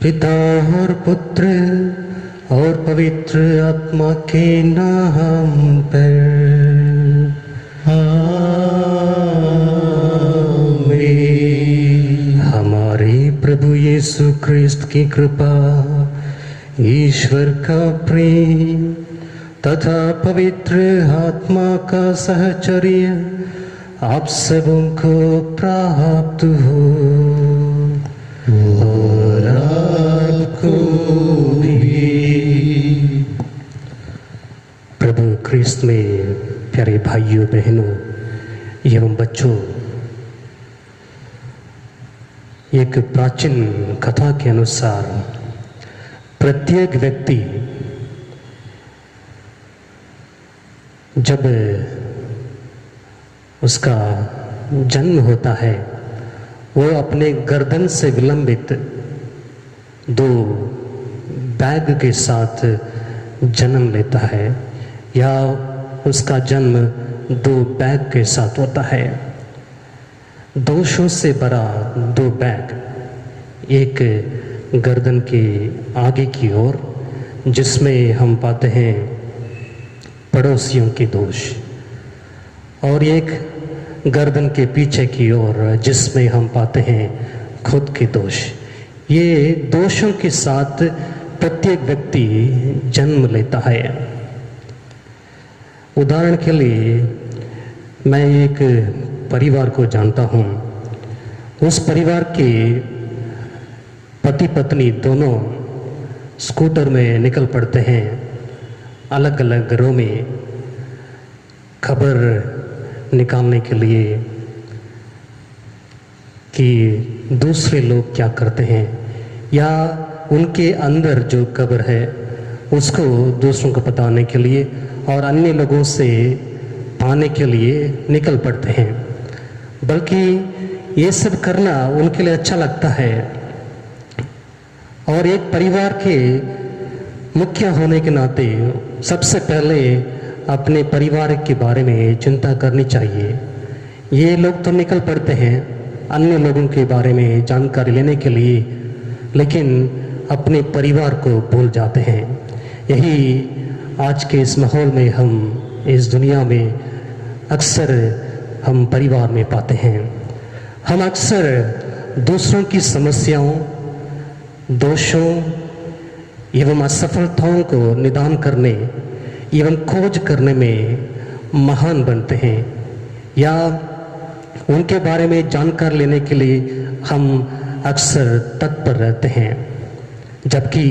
पिता और पुत्र और पवित्र आत्मा के नाम पर आमीन। हमारे प्रभु यीशु ख्रिस्त की कृपा, ईश्वर का प्रेम तथा पवित्र आत्मा का सहचर्य आप सबों को प्राप्त हो और आपको भी। प्रभु ख्रिस्त में प्यारे भाइयों बहनों एवं बच्चों, एक प्राचीन कथा के अनुसार प्रत्येक व्यक्ति जब उसका जन्म होता है वो अपने गर्दन से विलंबित दो बैग के साथ जन्म लेता है या उसका जन्म दो बैग के साथ होता है। दोषों से भरा दो बैग, एक गर्दन के आगे की ओर जिसमें हम पाते हैं पड़ोसियों के दोष, और एक गर्दन के पीछे की ओर जिसमें हम पाते हैं खुद के दोष। ये दोषों के साथ प्रत्येक व्यक्ति जन्म लेता है। उदाहरण के लिए मैं एक परिवार को जानता हूँ। उस परिवार के पति पत्नी दोनों स्कूटर में निकल पड़ते हैं अलग अलग घरों में खबर निकालने के लिए कि दूसरे लोग क्या करते हैं, या उनके अंदर जो खबर है उसको दूसरों को बताने के लिए और अन्य लोगों से पाने के लिए निकल पड़ते हैं। बल्कि ये सब करना उनके लिए अच्छा लगता है, और एक परिवार के मुखिया होने के नाते सबसे पहले अपने परिवार के बारे में चिंता करनी चाहिए। ये लोग तो निकल पड़ते हैं अन्य लोगों के बारे में जानकारी लेने के लिए, लेकिन अपने परिवार को भूल जाते हैं। यही आज के इस माहौल में हम इस दुनिया में अक्सर हम परिवार में पाते हैं। हम अक्सर दूसरों की समस्याओं, दोषों एवं असफलताओं को निदान करने एवं खोज करने में महान बनते हैं, या उनके बारे में जानकारी लेने के लिए हम अक्सर तत्पर रहते हैं, जबकि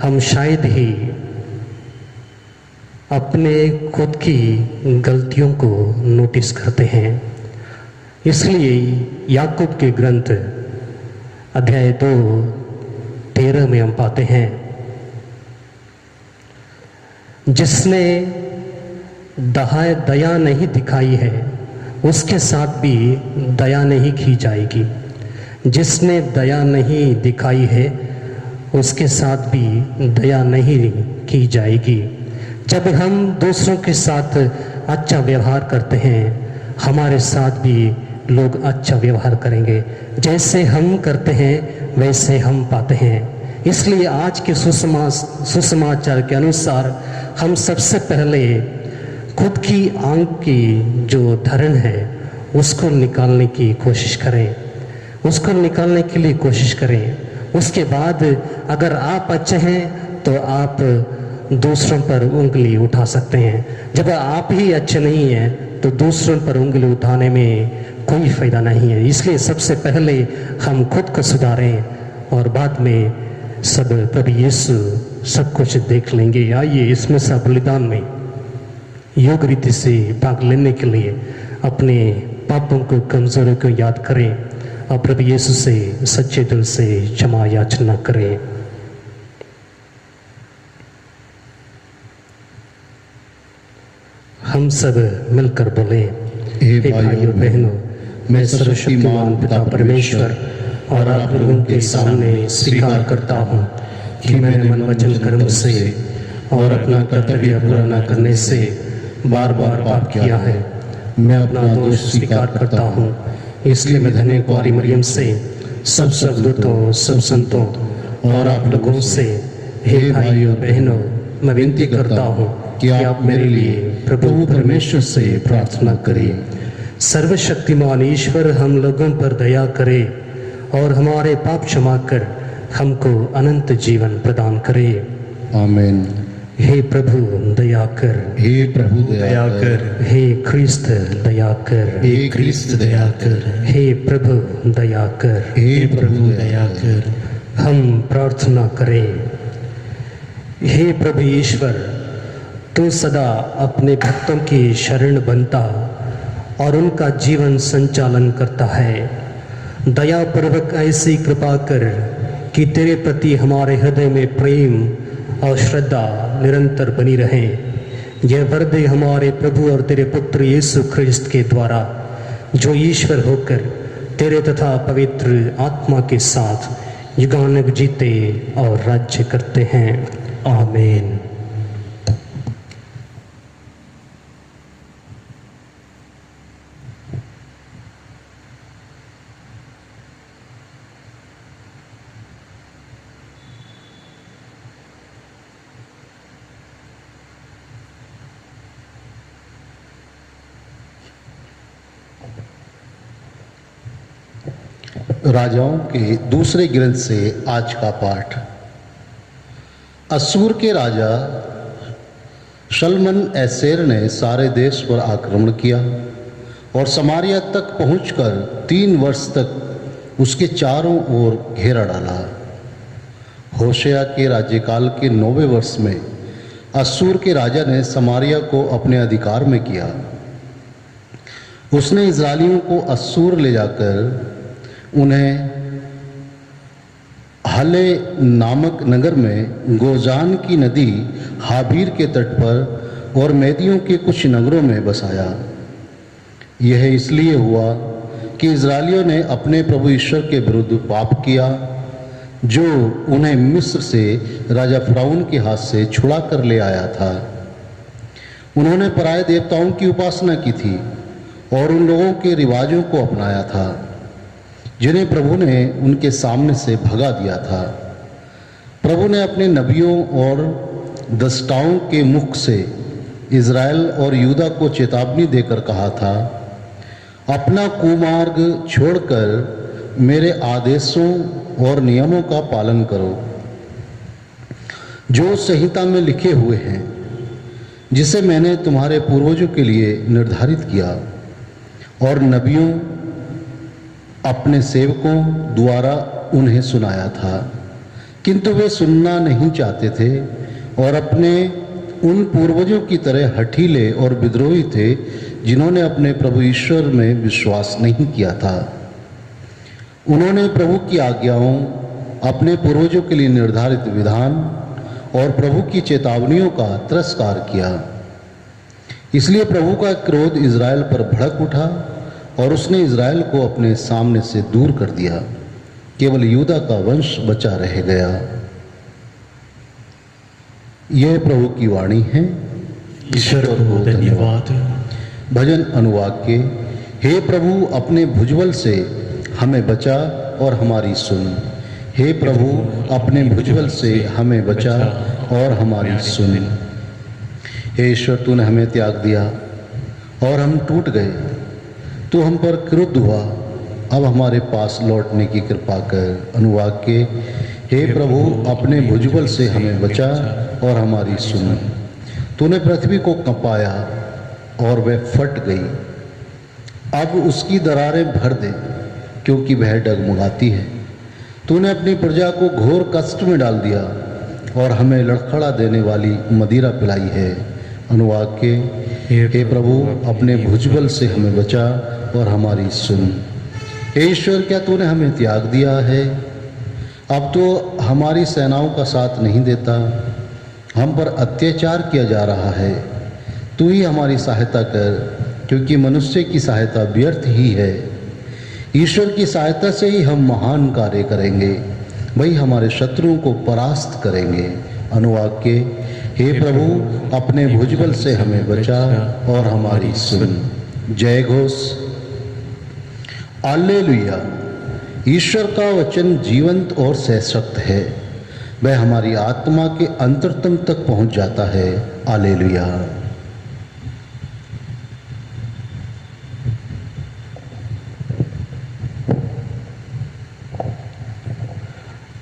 हम शायद ही अपने खुद की गलतियों को नोटिस करते हैं। इसलिए याकूब के ग्रंथ अध्याय 2:13 में हम पाते हैं, जिसने दया नहीं दिखाई है उसके साथ भी दया नहीं की जाएगी। जिसने दया नहीं दिखाई है उसके साथ भी दया नहीं की जाएगी। जब हम दूसरों के साथ अच्छा व्यवहार करते हैं, हमारे साथ भी लोग अच्छा व्यवहार करेंगे। जैसे हम करते हैं वैसे हम पाते हैं। इसलिए आज के सुसमाचार के अनुसार हम सबसे पहले खुद की आंख की जो धरण है उसको निकालने की कोशिश करें, उसको निकालने के लिए कोशिश करें। उसके बाद अगर आप अच्छे हैं तो आप दूसरों पर उंगली उठा सकते हैं। जब आप ही अच्छे नहीं हैं तो दूसरों पर उंगली उठाने में कोई फ़ायदा नहीं है। इसलिए सबसे पहले हम खुद को सुधारें और बाद में सब प्रभु यीशु सब कुछ देख लेंगे। आइए इसमें से बलिदान में योग रीति से भाग लेने के लिए अपने पापों को, कमजोरियों को याद करें और प्रभु यीशु से सच्चे दिल से क्षमा याचना करें। हम सब मिलकर बोले, हे भाइयों बहनों, मैं सर्वशक्तिमान पिता परमेश्वर और आप लोगों के सामने स्वीकार करता हूँ कि मैंने मन वचन कर्म से और अपना कर्तव्य पूरा न करने से बार बार पाप किया है। मैं अपना दोष स्वीकार करता हूँ। इसलिए मैं धन्य कुंवारी मरियम से सब सद्गुरुओं, सब संतों और आप लोगों से हे भाई और बहनों, मैं विनती करता हूँ कि आप मेरे लिए प्रभु परमेश्वर से प्रार्थना करें। सर्वशक्तिमान ईश्वर हम लोगों पर दया करे और हमारे पाप क्षमा कर हमको अनंत जीवन प्रदान करे। आमीन। हे प्रभु दया कर, हे प्रभु दया कर, हे ख्रिस्त दया कर, हे ख्रिस्त दया कर, हे प्रभु दया कर, हे प्रभु दया कर। हम प्रार्थना करें। हे प्रभु ईश्वर, तू सदा अपने भक्तों की शरण बनता और उनका जीवन संचालन करता है। दया पूर्वक ऐसी कृपा कर कि तेरे प्रति हमारे हृदय में प्रेम और श्रद्धा निरंतर बनी रहे। यह वर दे हमारे प्रभु और तेरे पुत्र यीशु ख्रिस्त के द्वारा, जो ईश्वर होकर तेरे तथा पवित्र आत्मा के साथ युगानुग जीते और राज्य करते हैं। आमीन। राजाओं के दूसरे ग्रंथ से आज का पाठ। असूर के राजा शलमन एसेर ने सारे देश पर आक्रमण किया और समारिया तक पहुंचकर 3 वर्ष तक उसके चारों ओर घेरा डाला। होशेया के राज्यकाल के 9वें वर्ष में असूर के राजा ने समारिया को अपने अधिकार में किया। उसने इजरायलियों को असूर ले जाकर उन्हें हले नामक नगर में गोजान की नदी हाबीर के तट पर और मेदियों के कुछ नगरों में बसाया। यह इसलिए हुआ कि इजरायलियों ने अपने प्रभु ईश्वर के विरुद्ध पाप किया, जो उन्हें मिस्र से राजा फ़िरौन के हाथ से छुड़ा कर ले आया था। उन्होंने पराये देवताओं की उपासना की थी और उन लोगों के रिवाजों को अपनाया था जिन्हें प्रभु ने उनके सामने से भगा दिया था। प्रभु ने अपने नबियों और दस्ताओं के मुख से इज़राइल और यूदा को चेतावनी देकर कहा था, अपना कुमार्ग छोड़कर मेरे आदेशों और नियमों का पालन करो, जो संहिता में लिखे हुए हैं, जिसे मैंने तुम्हारे पूर्वजों के लिए निर्धारित किया और नबियों अपने सेवकों द्वारा उन्हें सुनाया था। किंतु वे सुनना नहीं चाहते थे और अपने उन पूर्वजों की तरह हठीले और विद्रोही थे जिन्होंने अपने प्रभु ईश्वर में विश्वास नहीं किया था। उन्होंने प्रभु की आज्ञाओं, अपने पूर्वजों के लिए निर्धारित विधान और प्रभु की चेतावनियों का तिरस्कार किया। इसलिए प्रभु का क्रोध इज़राइल पर भड़क उठा और उसने इज़राइल को अपने सामने से दूर कर दिया। केवल यूदा का वंश बचा रह गया। यह प्रभु की वाणी है। ईश्वर को धन्यवाद। भजन अनुवाद के। हे प्रभु, अपने भुजबल से हमें बचा और हमारी सुन। हे प्रभु, अपने भुजबल से हमें बचा और हमारी सुन। हे ईश्वर, तूने हमें त्याग दिया और हम टूट गए। तू हम पर क्रुद्ध हुआ, अब हमारे पास लौटने की कृपा कर। अनुवाद के। हे प्रभु, अपने भुजबल से हमें बचा और हमारी सुन। तूने पृथ्वी को कंपाया और वह फट गई। अब उसकी दरारें भर दे, क्योंकि वह डगमगाती है। तूने अपनी प्रजा को घोर कष्ट में डाल दिया और हमें लड़खड़ा देने वाली मदिरा पिलाई है। अनुवाद के। हे प्रभु, अपने भुजबल से हमें बचा और हमारी सुन। हे ईश्वर, क्या तूने हमें त्याग दिया है? अब तो हमारी सेनाओं का साथ नहीं देता। हम पर अत्याचार किया जा रहा है। तू ही हमारी सहायता कर, क्योंकि मनुष्य की सहायता व्यर्थ ही है। ईश्वर की सहायता से ही हम महान कार्य करेंगे, वही हमारे शत्रुओं को परास्त करेंगे। अनुवाद के। हे प्रभु, अपने भुजबल से हमें बचा और हमारी सुन। जय घोष। हालेलुया। ईश्वर का वचन जीवंत और सशक्त है, वह हमारी आत्मा के अंतरतम तक पहुंच जाता है। हालेलुया।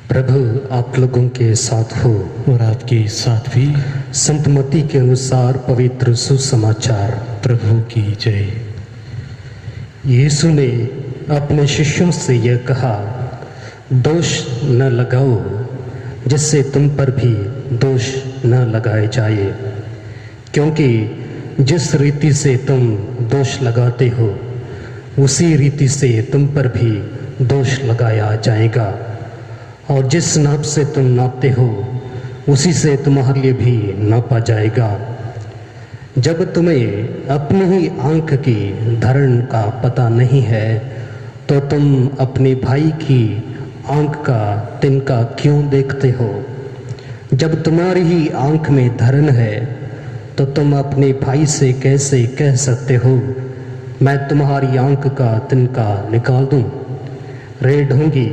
प्रभु आप लोगों के साथ हो और आपके साथ भी। संत मत्ती के अनुसार पवित्र सुसमाचार। प्रभु की जय। यीशु ने अपने शिष्यों से यह कहा, दोष न लगाओ जिससे तुम पर भी दोष न लगाए जाए, क्योंकि जिस रीति से तुम दोष लगाते हो उसी रीति से तुम पर भी दोष लगाया जाएगा, और जिस नाप से तुम नापते हो उसी से तुम्हारे लिए भी नापा जाएगा। जब तुम्हें अपनी ही आंख की धरण का पता नहीं है तो तुम अपने भाई की आंख का तिनका क्यों देखते हो? जब तुम्हारी ही आंख में धरण है तो तुम अपने भाई से कैसे कह सकते हो, मैं तुम्हारी आंख का तिनका निकाल दूं? रे ढोंगी,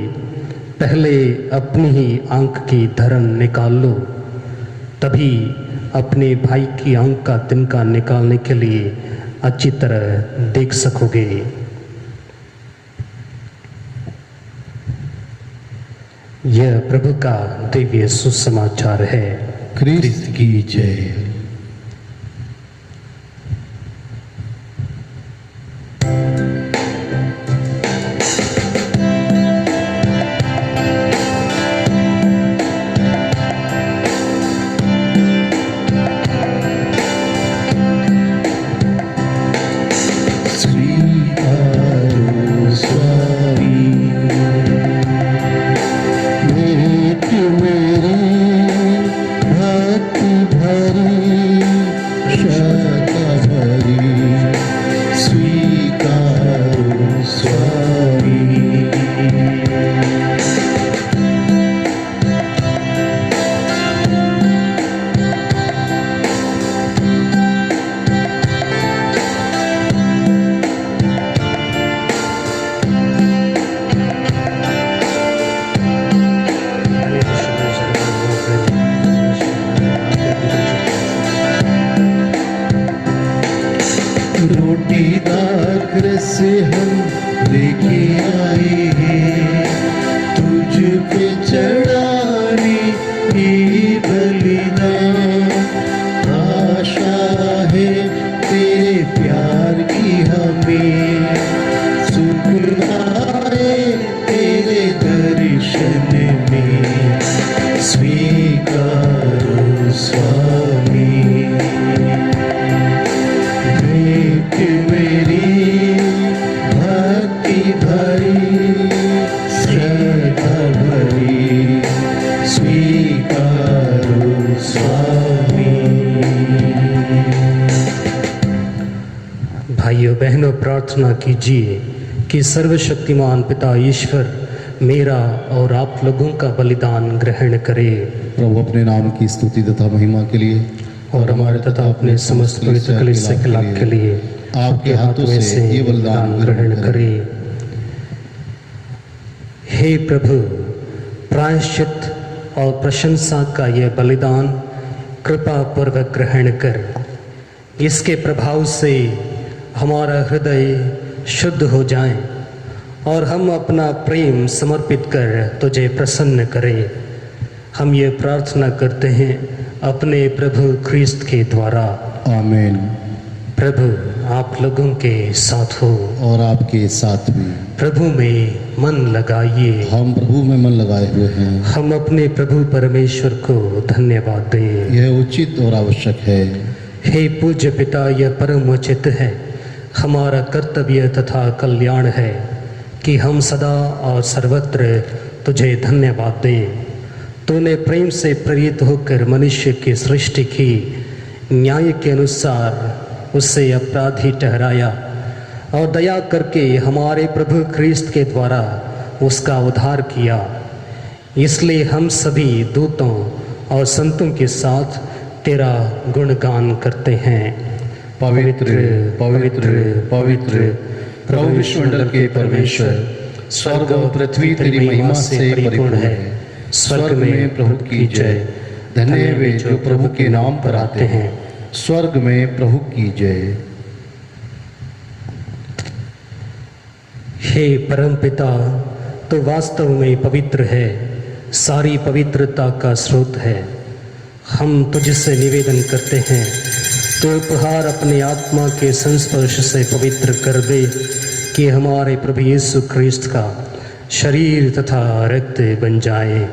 पहले अपनी ही आंख की धरण निकाल लो, तभी अपने भाई की आंख का तिनका निकालने के लिए अच्छी तरह देख सकोगे। यह प्रभु का दिव्य सुसमाचार है। क्रिस्त की जय। भाइयों बहनों, प्रार्थना कीजिए कि सर्वशक्तिमान पिता ईश्वर मेरा और आप लोगों का बलिदान ग्रहण करे। प्रभु अपने नाम की स्तुति तथा महिमा के लिए और हमारे तथा अपने समस्त पवित्र कलीसिया के लाभ के लिए आपके हाथों से ये बलिदान ग्रहण करे। हे प्रभु, प्रायश्चित और प्रशंसा का यह बलिदान कृपा पूर्वक ग्रहण कर, इसके प्रभाव से हमारा हृदय शुद्ध हो जाए और हम अपना प्रेम समर्पित कर तुझे प्रसन्न करें। हम ये प्रार्थना करते हैं अपने प्रभु ख्रीस्त के द्वारा। आमीन। प्रभु आप लोगों के साथ हो और आपके साथ भी। प्रभु में मन लगाइए। हम प्रभु में मन लगाए हुए हैं। हम अपने प्रभु परमेश्वर को धन्यवाद दें। यह उचित और आवश्यक है। हे पूज्य पिता, यह परम उचित है, हमारा कर्तव्य तथा कल्याण है कि हम सदा और सर्वत्र तुझे धन्यवाद दें। तूने प्रेम से प्रेरित होकर मनुष्य की सृष्टि की, न्याय के अनुसार उससे अपराधी ठहराया और दया करके हमारे प्रभु ख्रीस्त के द्वारा उसका उद्धार किया। इसलिए हम सभी दूतों और संतों के साथ तेरा गुणगान करते हैं। पवित्र पवित्र पवित्र प्रभु विश्वमंडल के परमेश्वर, स्वर्ग और पृथ्वी तेरी महिमा से परिपूर्ण है। स्वर्ग में प्रभु की जय। धन्य वे जो प्रभु के नाम पर आते हैं। स्वर्ग में प्रभु की जय। हे परमपिता, तो वास्तव में पवित्र है, सारी पवित्रता का स्रोत है। हम तुझसे निवेदन करते हैं, तो उपहार अपने आत्मा के संस्पर्श से पवित्र कर दे कि हमारे प्रभु यीशु ख्रिस्त का शरीर तथा रक्त बन जाए।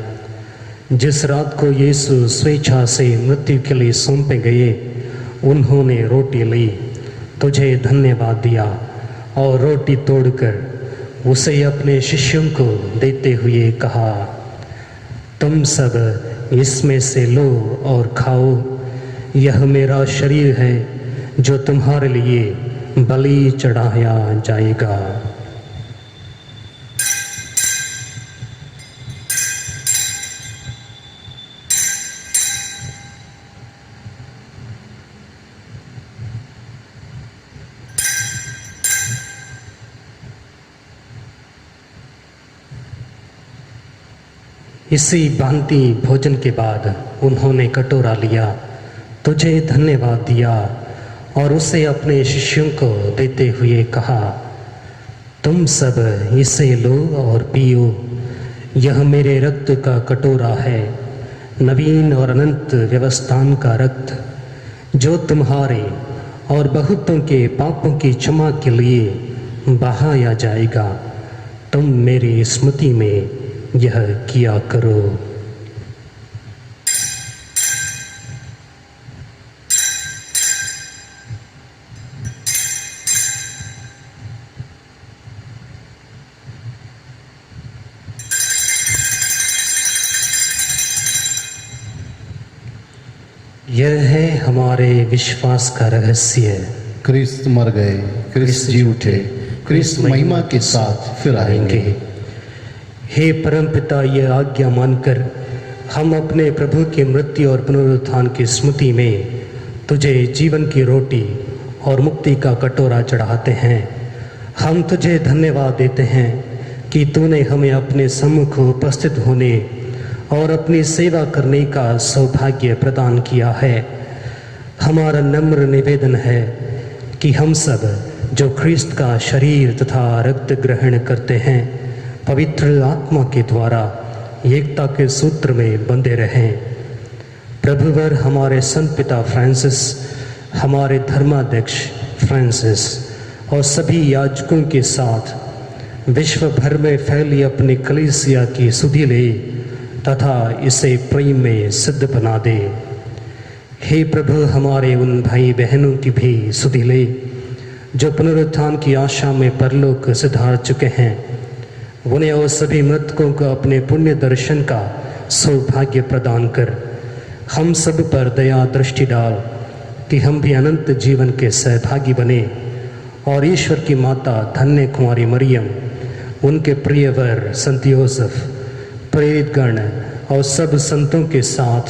जिस रात को यीशु स्वेच्छा से मृत्यु के लिए सौंपे गए, उन्होंने रोटी ली, तुझे धन्यवाद दिया और रोटी तोड़कर उसे अपने शिष्यों को देते हुए कहा, तुम सब इसमें से लो और खाओ, यह मेरा शरीर है जो तुम्हारे लिए बलि चढ़ाया जाएगा। इसी भांति भोजन के बाद उन्होंने कटोरा लिया, तुझे धन्यवाद दिया और उसे अपने शिष्यों को देते हुए कहा, तुम सब इसे लो और पियो, यह मेरे रक्त का कटोरा है, नवीन और अनंत व्यवस्थान का रक्त, जो तुम्हारे और बहुतों के पापों की क्षमा के लिए बहाया जाएगा। तुम मेरी स्मृति में यह किया करो। यह है हमारे विश्वास का रहस्य। क्रिस्त मर गए, क्रिस्त जी उठे, क्रिस्त महिमा के साथ फिर आएंगे। हे परमपिता, यह आज्ञा मानकर हम अपने प्रभु की मृत्यु और पुनरुत्थान की स्मृति में तुझे जीवन की रोटी और मुक्ति का कटोरा चढ़ाते हैं। हम तुझे धन्यवाद देते हैं कि तूने हमें अपने सम्मुख उपस्थित होने और अपनी सेवा करने का सौभाग्य प्रदान किया है। हमारा नम्र निवेदन है कि हम सब जो ख्रिस्त का शरीर तथा रक्त ग्रहण करते हैं, पवित्र आत्मा के द्वारा एकता के सूत्र में बंधे रहें। प्रभुवर हमारे संत पिता फ्रांसिस, हमारे धर्माध्यक्ष फ्रांसिस और सभी याजकों के साथ विश्व भर में फैली अपनी कलीसिया की सुधि ले तथा इसे प्रेम में सिद्ध बना दे। हे प्रभु, हमारे उन भाई बहनों की भी सुधि ले जो पुनरुत्थान की आशा में परलोक सिधार चुके हैं। उन्हें और सभी मृतकों को अपने पुण्य दर्शन का सौभाग्य प्रदान कर हम सब पर दया दृष्टि डाल कि हम भी अनंत जीवन के सहभागी बने और ईश्वर की माता धन्य कुमारी मरियम, उनके प्रिय वर संत योसेफ, प्रेतगण और सब संतों के साथ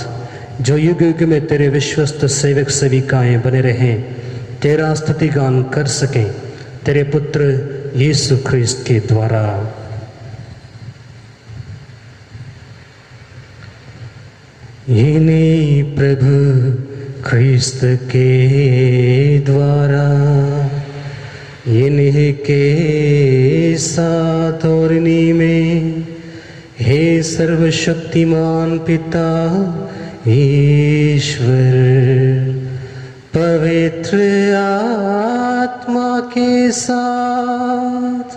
जो युग युग में तेरे विश्वस्त सेवक सेविकाएं बने रहें, तेरा स्तुति गान कर सकें, तेरे पुत्र यीशु ख्रिस्त के द्वारा। इन्हीं प्रभु ख्रिस्त के द्वारा, इन्हीं के साथ और इन्हीं में, हे सर्वशक्तिमान पिता ईश्वर, पवित्र आत्मा के साथ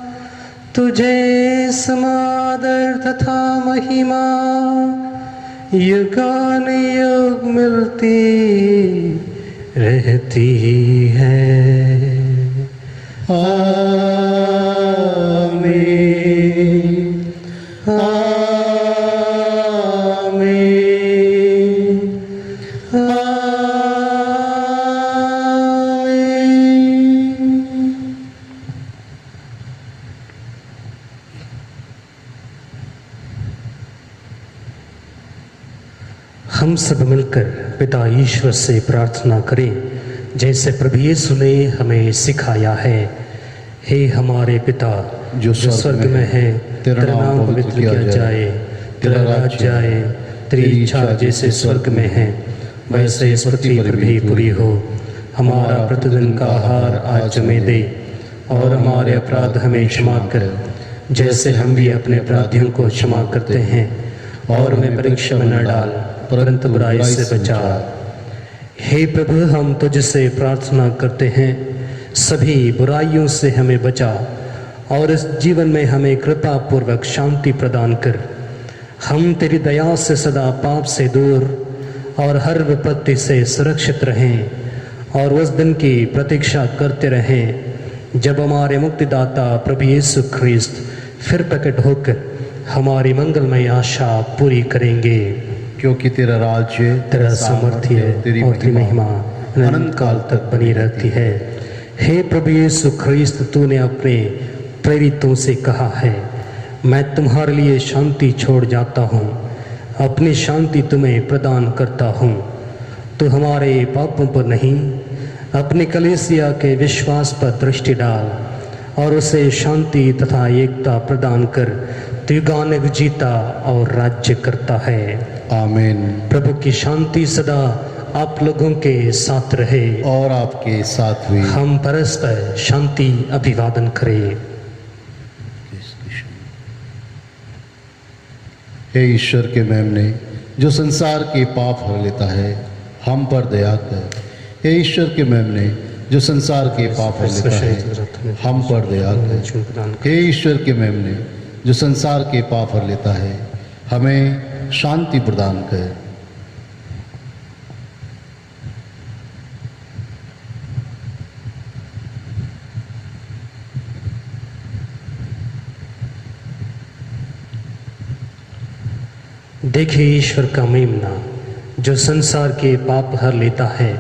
तुझे समादर तथा महिमा युगानुयुग मिलती रहती है। आमीन, आमीन, आमीन। हम सब मिलकर पिता ईश्वर से प्रार्थना करें जैसे प्रभु यीशु ने हमें सिखाया है। हे हमारे पिता जो स्वर्ग में है, तेरा नाम पवित्र किया जाए, तेरा राज्य आए, तेरी इच्छा जैसे स्वर्ग में है वैसे इस पृथ्वी पर भी पूरी हो। हमारा प्रतिदिन का आहार आज हमें दे, और हमारे अपराध हमें क्षमा कर, जैसे हम भी अपने अपराधियों को क्षमा करते हैं, और हमें परीक्षा में न डाल, परंतु बुराई से बचा। हे प्रभु, हम तुझसे प्रार्थना करते हैं, सभी बुराइयों से हमें बचा, और इस जीवन में हमें कृपा पूर्वक शांति प्रदान कर। हम तेरी दया से सदा पाप से दूर और हर विपत्ति से सुरक्षित रहें, और उस दिन की प्रतीक्षा करते रहें जब हमारे मुक्तिदाता प्रभु यीशु ख्रिस्त फिर प्रकट होकर हमारी मंगलमय आशा पूरी करेंगे। क्योंकि तेरा राज्य, तेरा सामर्थ्य और तेरी महिमा अनंत काल तक बनी रहती है। हे प्रभु यीशु ख्रिस्त, तूने अपने प्रेरितों से कहा है, मैं तुम्हारे लिए शांति छोड़ जाता हूँ, अपनी शांति तुम्हें प्रदान करता हूँ। तो हमारे पापों पर नहीं, अपनी कलीसिया के विश्वास पर दृष्टि डाल, और उसे शांति तथा एकता प्रदान कर तू युगानुग जीता और राज्य करता है। आमीन। प्रभु की शांति सदा आप लोगों के साथ रहे, और आपके साथ भी। हम परस्पर शांति अभिवादन करें। हे ईश्वर के मेमने, जो संसार के पाप हर लेता है, हम पर दया कर। हे ईश्वर के मेमने, जो संसार के पाप हर लेता है, हम पर दया कर। हे ईश्वर के मेमने, जो संसार के पाप हर लेता है, हमें शांति प्रदान कर। देखिए ईश्वर का मेमना, जो संसार के पाप हर लेता है।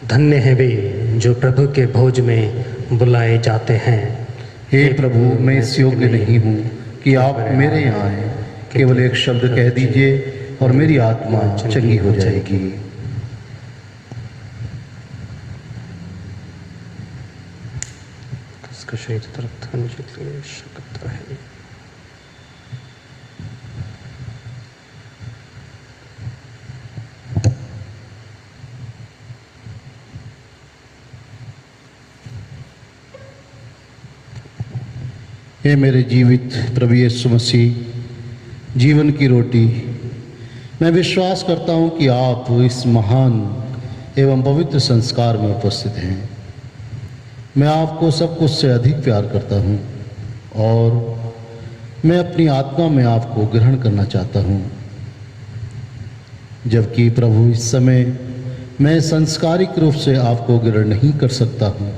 धन्य है वे जो प्रभु के भोज में बुलाए जाते हैं। हे प्रभु, मैं इस योग्य नहीं हूँ कि आप मेरे यहाँ आए, केवल एक शब्द कह दीजिए और मेरी आत्मा चंगी हो जाएगी। हे मेरे जीवित प्रभु यीशु मसीह, जीवन की रोटी, मैं विश्वास करता हूँ कि आप इस महान एवं पवित्र संस्कार में उपस्थित हैं। मैं आपको सब कुछ से अधिक प्यार करता हूँ, और मैं अपनी आत्मा में आपको ग्रहण करना चाहता हूँ। जबकि प्रभु, इस समय मैं संस्कारिक रूप से आपको ग्रहण नहीं कर सकता हूँ।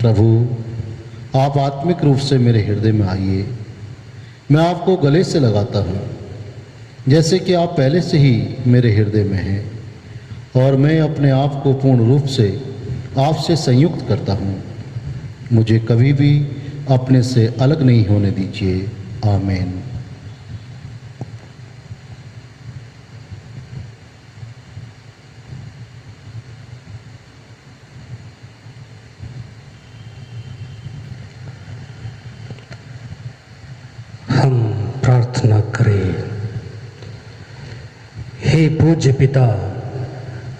प्रभु, आप आत्मिक रूप से मेरे हृदय में आइए। मैं आपको गले से लगाता हूँ, जैसे कि आप पहले से ही मेरे हृदय में हैं, और मैं अपने आप को पूर्ण रूप से आपसे संयुक्त करता हूँ। मुझे कभी भी अपने से अलग नहीं होने दीजिए। आमीन। हम प्रार्थना करें। हे पूज्य पिता,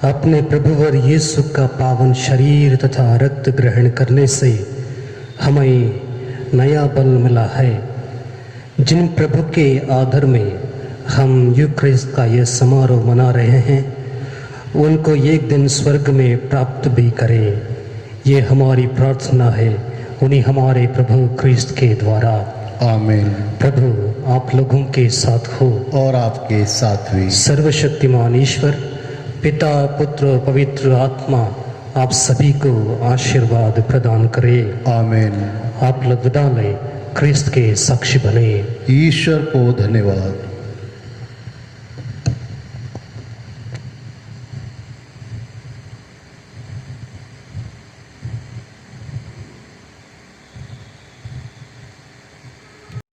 अपने प्रभुवर यीशु का पावन शरीर तथा रक्त ग्रहण करने से हमें नया बल मिला है। जिन प्रभु के आदर में हम यूक्रिस्ट का यह समारोह मना रहे हैं, उनको एक दिन स्वर्ग में प्राप्त भी करें। ये हमारी प्रार्थना है उन्हीं हमारे प्रभु क्रिस्त के द्वारा। आमीन। प्रभु आप लोगों के साथ हो, और आपके साथ भी। सर्वशक्तिमान ईश्वर पिता, पुत्र और पवित्र आत्मा आप सभी को आशीर्वाद प्रदान करे। आमीन। आप लोग विदा लें, क्रिस्त के साक्षी बने। ईश्वर को धन्यवाद।